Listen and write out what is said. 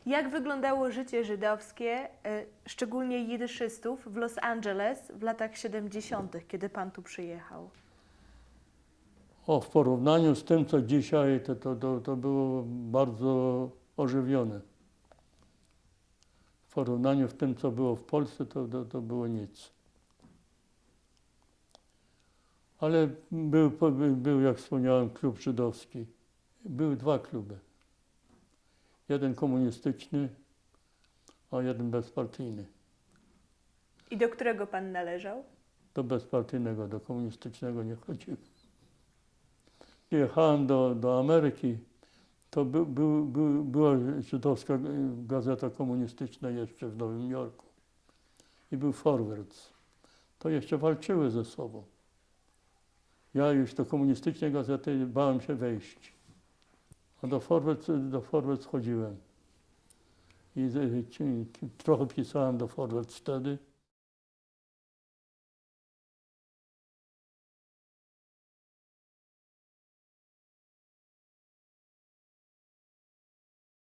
Jak wyglądało życie żydowskie, szczególnie jidyszystów w Los Angeles w latach 70., kiedy pan tu przyjechał? W porównaniu z tym, co dzisiaj, to było bardzo ożywione. W porównaniu z tym, co było w Polsce, to było nic. Ale był, jak wspomniałem, klub żydowski. Były dwa kluby. Jeden komunistyczny, a jeden bezpartyjny. I do którego pan należał? Do bezpartyjnego, do komunistycznego nie chodziłem. Jechałem do Ameryki, to była żydowska gazeta komunistyczna jeszcze w Nowym Jorku. I był Forwards. To jeszcze walczyły ze sobą. Ja już do komunistycznej gazety bałem się wejść. A do Forwards chodziłem. I trochę pisałem do Forwards wtedy.